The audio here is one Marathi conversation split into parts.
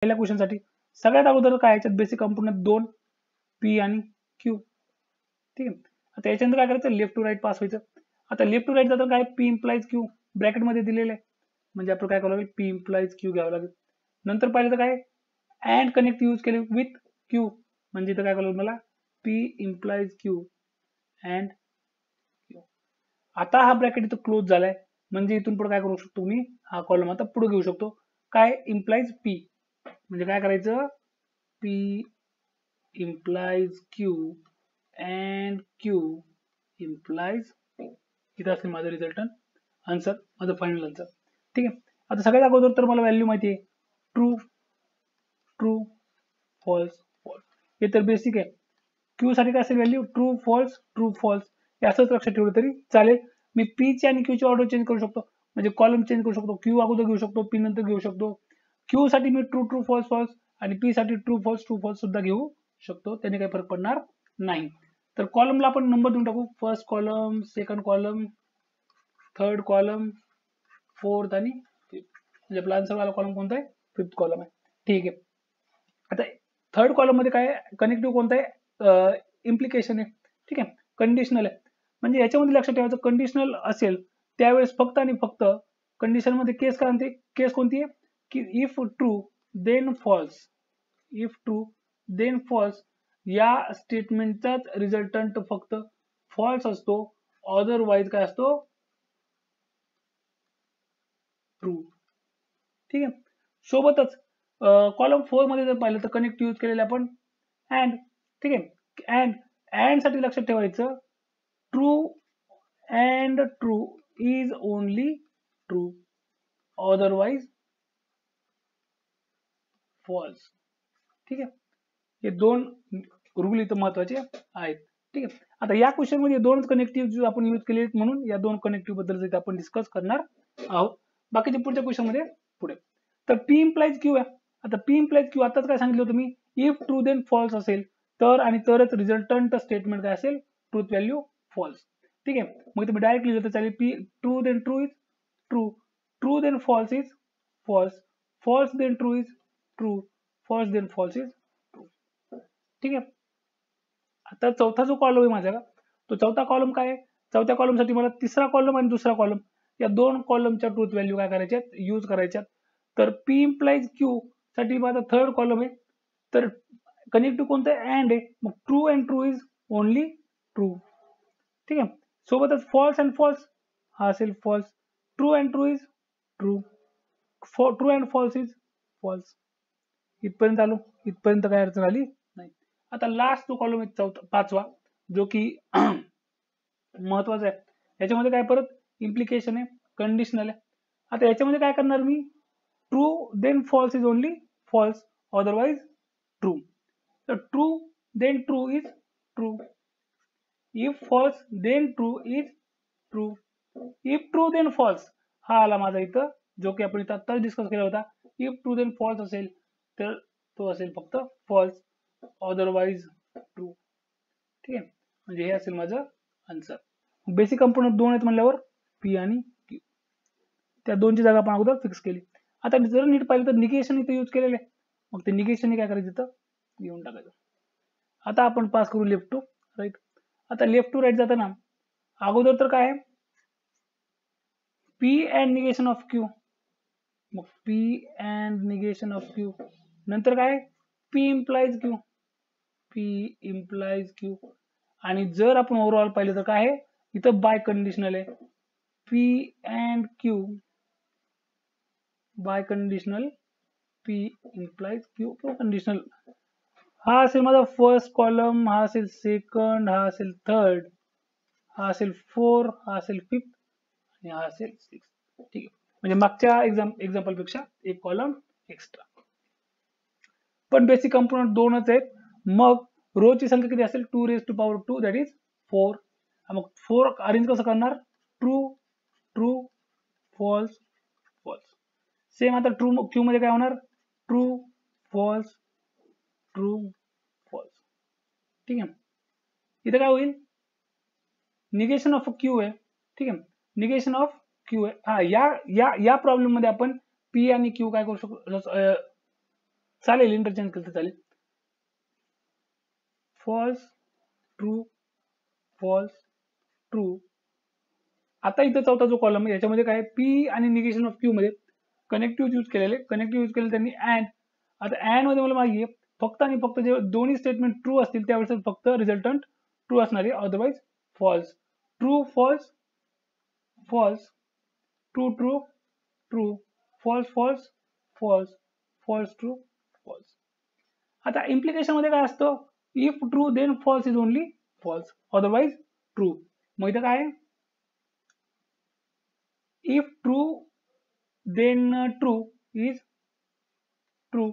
पहिल्या क्वेश्चन साठी सगळ्यात अगोदर काय याच्यात बेसिक कंपोनंट दोन पी आणि क्यू. ठीक आहे. आता याच्यानंतर काय करायचं, लेफ्ट टू राईट पास व्हायचं. आता लेफ्ट टू राईट जातं काय, पी इम्प्लाइज क्यू ब्रॅकेट मध्ये दिलेलं आहे, म्हणजे आपलं काय करावं लागेल, पी इम्प्लाइज क्यू घ्यावं लागेल. नंतर पाहिलं तर काय, अँड कनेक्ट यूज केले विथ क्यू, म्हणजे इथं काय करावं मला, P implies Q and Q. आता हा ब्रॅकेट इथं क्लोज झालाय, म्हणजे इथून पुढे काय करू शकतो मी, हा कॉलम आता पुढे घेऊ शकतो. काय, इम्प्लाइज पी, म्हणजे काय करायचं, P implies Q and Q implies P. इथं असेल माझं रिझल्टंट आन्सर, माझं फायनल आन्सर. ठीक आहे. आता सगळ्यात अगोदर तर मला व्हॅल्यू माहिती आहे, ट्रू ट्रू फॉल्स फॉल्स, हे तर बेसिक आहे. क्यू साठी काय असेल व्हॅल्यू, ट्रू फॉल्स, हे असंच लक्षात ठेवलं तरी चालेल. मी पी ची आणि क्यू ची ऑर्डर चेंज करू शकतो, म्हणजे कॉलम चेंज करू शकतो. क्यू अगोदर घेऊ शकतो, पी नंतर घेऊ शकतो. क्यू साठी मी ट्रू फॉल्स आणि पी साठी ट्रू फॉल्स सुद्धा घेऊ शकतो, त्याने काही फरक पडणार नाही. तर कॉलमला आपण नंबर देऊन टाकू, first column, second column, third column, fourth आणि फिफ्थ. म्हणजे आपला आन्सर वाला कॉलम कोणता आहे, फिफ्थ कॉलम आहे. ठीक आहे. आता थर्ड कॉलम मध्ये काय, कनेक्टिव्ह कोणता आहे, इम्प्लिकेशन आहे. ठीक आहे, कंडिशनल आहे. म्हणजे याच्यामध्ये लक्षात ठेवायचं, कंडिशनल असेल त्यावेळेस फक्त आणि फक्त कंडिशन मध्ये केस काय म्हणते, केस कोणती आहे की if true then false, if true then false या स्टेटमेंटचाच रिझल्टंट फक्त फॉल्स असतो, अदरवाईज काय असतो, ट्रू. ठीक आहे. सोबतच कॉलम 4 मध्ये जर पाहिलं तर कनेक्ट यूज केलेले आपण अँड. ठीक आहे. अँड साठी लक्षात ठेवायचं, true and true is only true, otherwise false. ठीक आहे. हे दोन रूल इथं महत्वाचे आहेत. ठीक आहे. आता या क्वेश्चन मध्ये दोनच कनेक्टिव्ह आपण यूज केले, म्हणून या दोन कनेक्टिव्ह बद्दल आपण डिस्कस करणार आहोत. बाकीच्या पुढच्या क्वेश्चन मध्ये पुढे. तर पी इम्प्लाइज क्यू आहे. आता पी इम्प्लाइज क्यू आताच काय सांगितलं होतं मी, इफ ट्रू देन फॉल्स असेल तर आणि तरच रिझल्टंट स्टेटमेंट काय असेल, ट्रूथ व्हॅल्यू फॉल्स. ठीक आहे. मग तुम्ही डायरेक्ट लिहिलं तर चालेल, P true then true is true, true then false is false, false then true is true, false then false is true. ठीक आहे. आता चौथा जो कॉलम आहे माझ्या, तो चौथा कॉलम काय आहे, चौथ्या कॉलम साठी मला तिसरा कॉलम आणि दुसरा कॉलम या दोन कॉलमच्या ट्रूथ व्हॅल्यू काय करायच्यात, यूज करायच्यात. तर पी इम्प्लाइज क्यू साठी माझा थर्ड कॉलम आहे, तर कनेक्टिव्ह कोणतं आहे, अँड आहे, मग true and true is only true. ठीक आहे. सोबतच फॉल्स अँड फॉल्स हा असेल false, true and true is true, true and false is false. इथपर्यंत आलो, इथपर्यंत काय अडचण आली नाही. आता लास्ट जो कॉलम आहे चौथा, पाचवा, जो की महत्वाचा आहे, याच्यामध्ये काय परत इम्प्लिकेशन आहे, कंडिशनल आहे. आता याच्यामध्ये काय करणार मी, true then false is only false, otherwise true. तर true then true is true, if false then true is true, if true then false हा आला माझा इथं, जो की आपण इथं आत्ताच डिस्कस केला होता. इफ ट्रू देन फॉल्स असेल तर तो असेल फक्त फॉल्स, अदरवाइज ट्रू. ठीक आहे. म्हणजे हे असेल माझं आन्सर. बेसिक कंपोनंट दोन आहेत म्हणल्यावर पी आणि क्यू, त्या दोनची जागा आपण अगोदर फिक्स केली. आता जर नीट पाहिलं तर निगेशन इथे यूज केलेले, मग ते निगेशन काय करायचं इथं घेऊन टाकायचं. आता आपण पास करू लेफ्ट टू राईट. आता लेफ्ट टू राईट जाताना अगोदर तर काय आहे, p and negation of q, मग p and negation of q, नंतर काय p implies q, p implies q. आणि जर आपण ओव्हरऑल पाहिलं तर काय आहे इथं बाय कंडिशनल आहे, p and q biconditional, p implies q किंवा कंडिशनल. हा असेल माझा फर्स्ट कॉलम, हा असेल सेकंड, हा असेल थर्ड, हा असेल फोर, हा असेल फिफ्थ आणि हा असेल सिक्स. ठीक आहे. म्हणजे मागच्या एक्झाम्पल पेक्षा एक कॉलम एक्स्ट्रा, पण बेसिक कंपोनंट दोनच आहेत. मग रो ची संख्या किती असेल, 2⁻², दॅट इज 4. मग 4 अरेंज कसं करणार, true true false false. Same आता ट्रू क्यू मध्ये काय होणार, ट्रू फॉल्स ट्रू फॉल्स. ठीक आहे. इथे काय होईल, निगेशन ऑफ क्यू आहे. ठीक आहे, निगेशन ऑफ क्यू आहे. हा या या या प्रॉब्लेम मध्ये आपण पी आणि क्यू काय करू शकतो, चालेल, इंटरचेंज केलं तर चालेल. False true false true. आता इथं चौथा जो कॉलम आहे याच्यामध्ये काय पी आणि निगेशन ऑफ क्यू मध्ये कनेक्टिव्ह यूज केलेले त्यांनी अँड. आता अँड मध्ये मला माहिती आहे फक्त आणि फक्त जे दोन्ही स्टेटमेंट ट्रू असतील त्यावेळेस फक्त रिझल्टंट ट्रू असणार आहे, otherwise false. True false false, true true true, false false false, false true false. आता इम्प्लिकेशन मध्ये काय असतं, if true then false is only false, otherwise true. मग इथं काय आहे, if true then true is true,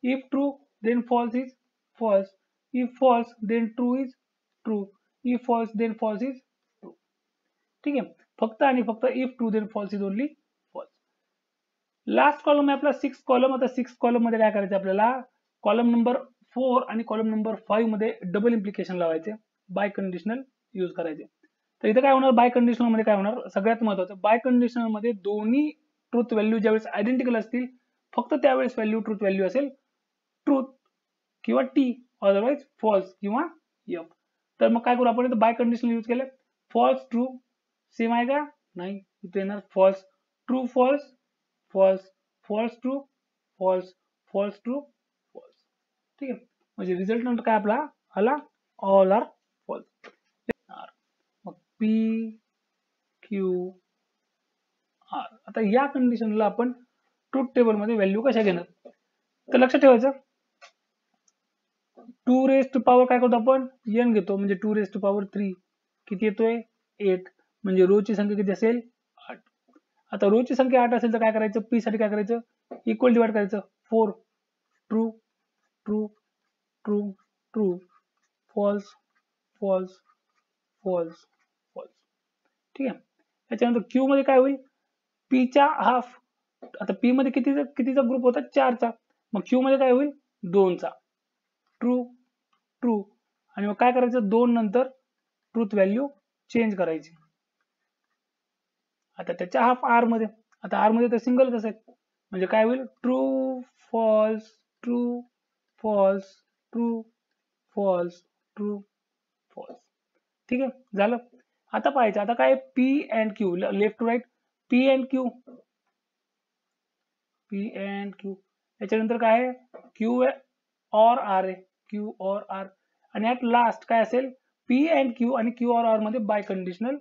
if true then false is false, if false then true is true, if false then false is true. ठीक आहे, फक्त आणि फक्त if true then false is only false. Last column आहे आपला 6 कॉलम. आता 6 कॉलम मध्ये काय करायचं आपल्याला, कॉलम नंबर 4 आणि कॉलम नंबर 5 मध्ये डबल इम्प्लिकेशन लावायचे, बाय कंडिशनल यूज करायचे. तर इथे काय होणार, बाय कंडिशनल मध्ये काय होणार, सगळ्यात महत्त्वाचं बाय कंडिशनल मध्ये दोन्ही ट्रूथ व्हॅल्यू ज्यावेळेस आयडेंटिकल असतील फक्त त्यावेळेस व्हॅल्यू ट्रूथ व्हॅल्यू असेल ट्रूथ किंवा टी, अदरवाईज फॉल्स किंवा एफ. तर मग काय करू आपण, इथं बाय कंडिशनल यूज केलं, फॉल्स ट्रू सेम आहे का, नाही, इथे येणार false true false false, false true false, false true false. ठीक आहे, म्हणजे रिझल्ट काय आपला आला, ऑल आर फॉल्स. मग पी क्यू आर. आता या कंडिशनला आपण ट्रूथ टेबल मध्ये व्हॅल्यू कशा घेणार, तर लक्षात ठेवायचं 2 रेज टू पॉवर काय करतो आपण, n घेतो, म्हणजे 2 रेज टू पॉवर 3 किती येतोय 8, म्हणजे रो ची संख्या किती असेल 8. आता रो ची संख्या 8 असेल तर काय करायचं, पी साठी काय करायचं, इक्वल डिवाइड करायचं 4, true true true true, false false false false. ठीक आहे, त्याच्यानंतर क्यू मध्ये काय होईल, पी चा हाफ. आता पी मध्ये कितीचा ग्रुप होता, 4 चा, मग क्यू मध्ये काय होईल 2 चा, ट्रू ट्रू. आणि मग काय करायचं, 2 नंतर ट्रूथ व्हॅल्यू चेंज करायची. आता त्याच्या हाफ आर मध्ये, आता आर मध्ये तर सिंगलच असेल, म्हणजे काय होईल, true false true false true false true false. ठीक आहे, झालं. आता पाहायचं, आता काय P and Q, left to right, P and Q, P and Q. त्याच्यानंतर काय आहे, क्यू और आर आहे, क्यू और आर. आणि ऍट लास्ट काय असेल, पी अँड क्यू आणि क्यू और आर मध्ये बाय कंडिशनल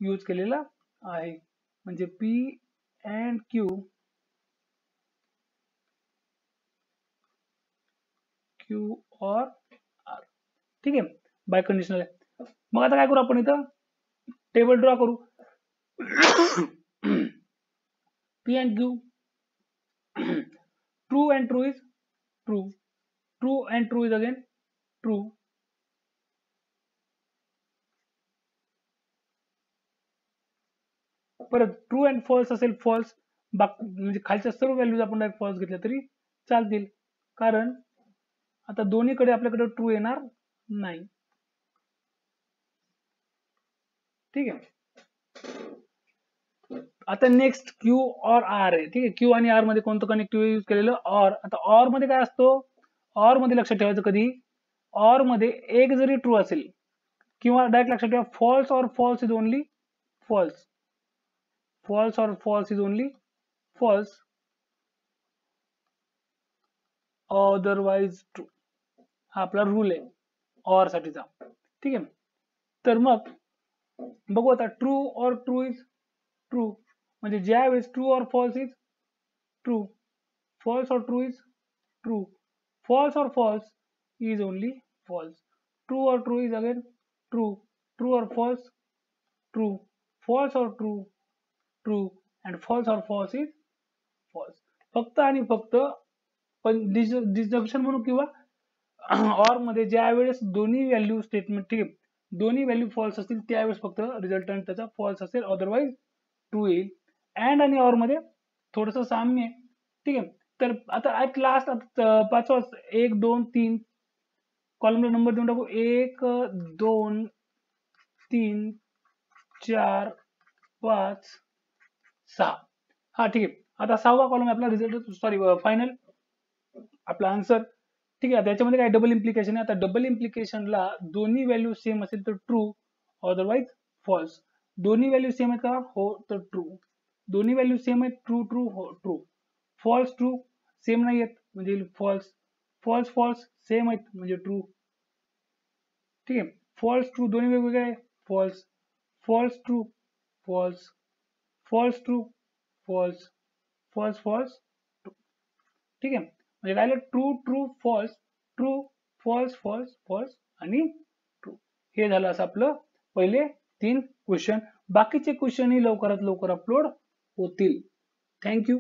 यूज केलेला आहे, म्हणजे पी अँड क्यू क्यू और आर. ठीक आहे, बाय कंडिशनल आहे. मग आता काय करू आपण, इथं टेबल ड्रॉ करू. P and Q, true and true is true, true and true is again true, परत ट्रू अँड फॉल्स असेल फॉल्स, म्हणजे खालच्या सर्व व्हॅल्यूज आपण डायरेक्ट फॉल्स घेतल्या तरी चालतील, कारण आता दोन्हीकडे आपल्याकडे ट्रू येणार नाही. ठीक आहे, आता नेक्स्ट क्यू और आर आहे. ठीक आहे, क्यू आणि आर मध्ये कोणतं कनेक्टिव्ह यूज केलेलं, ऑर. आता ऑर मध्ये काय असतो, ऑर मध्ये लक्षात ठेवायचं, कधी ऑर मध्ये एक जरी ट्रू असेल किंवा डायरेक्ट लक्षात ठेवा false or false is only false, false or false is only false, otherwise true. हा आपला रूल आहे ऑर साठीचा. ठीक आहे, तर मग बघू आता, true or true is true, म्हणजे ज्या वेळेस true or false is true, false or true is true, false or false is only false, true or true is again true, true or false true, false or true true, and false or false is false. फक्त आणि फक्त पण डिसजंक्शन म्हणून किंवा ऑर मध्ये ज्या वेळेस दोन्ही व्हॅल्यू स्टेटमेंट, ठीक आहे, दोन्ही व्हॅल्यू फॉल्स असतील त्यावेळेस फक्त रिझल्टंट त्याचा फॉल्स असेल, अदरवाईज ट्रू येईल. अँड आणि ऑर मध्ये थोडस साम्य आहे. ठीक आहे, तर आता ऍट लास्ट पाचवा 1 2 3 कॉलमला नंबर देऊन टाकू, 1 2 3 4 5 6. हा ठीक आहे, आता 6वा कॉलम आपला रिझल्ट, सॉरी फायनल. आपला आन्सर. ठीक आहे, त्याच्यामध्ये काय डबल इम्प्लिकेशन आहे. आता डबल इम्प्लिकेशनला दोन्ही व्हॅल्यू सेम असेल तर ट्रू, अदरवाईज फॉल्स. दोन्ही व्हॅल्यू सेम आहेत का, हो तर ट्रू. दोन्ही व्हॅल्यू सेम आहेत, ट्रू ट्रू हो ट्रू. फॉल्स ट्रू सेम नाही आहेत म्हणजे फॉल्स. फॉल्स फॉल्स सेम आहेत म्हणजे ट्रू. ठीक आहे, फॉल्स ट्रू दोन्ही वेगवेगळे आहे, false. False true false. False true false. False false true. ठीक आहे, म्हणजे काय true true false, true false false false आणि ट्रू. हे झालं असं आपलं पहिले 3 क्वेश्चन. बाकीचे क्वेश्चन ही लवकरात लवकर अपलोड होतील. थँक्यू.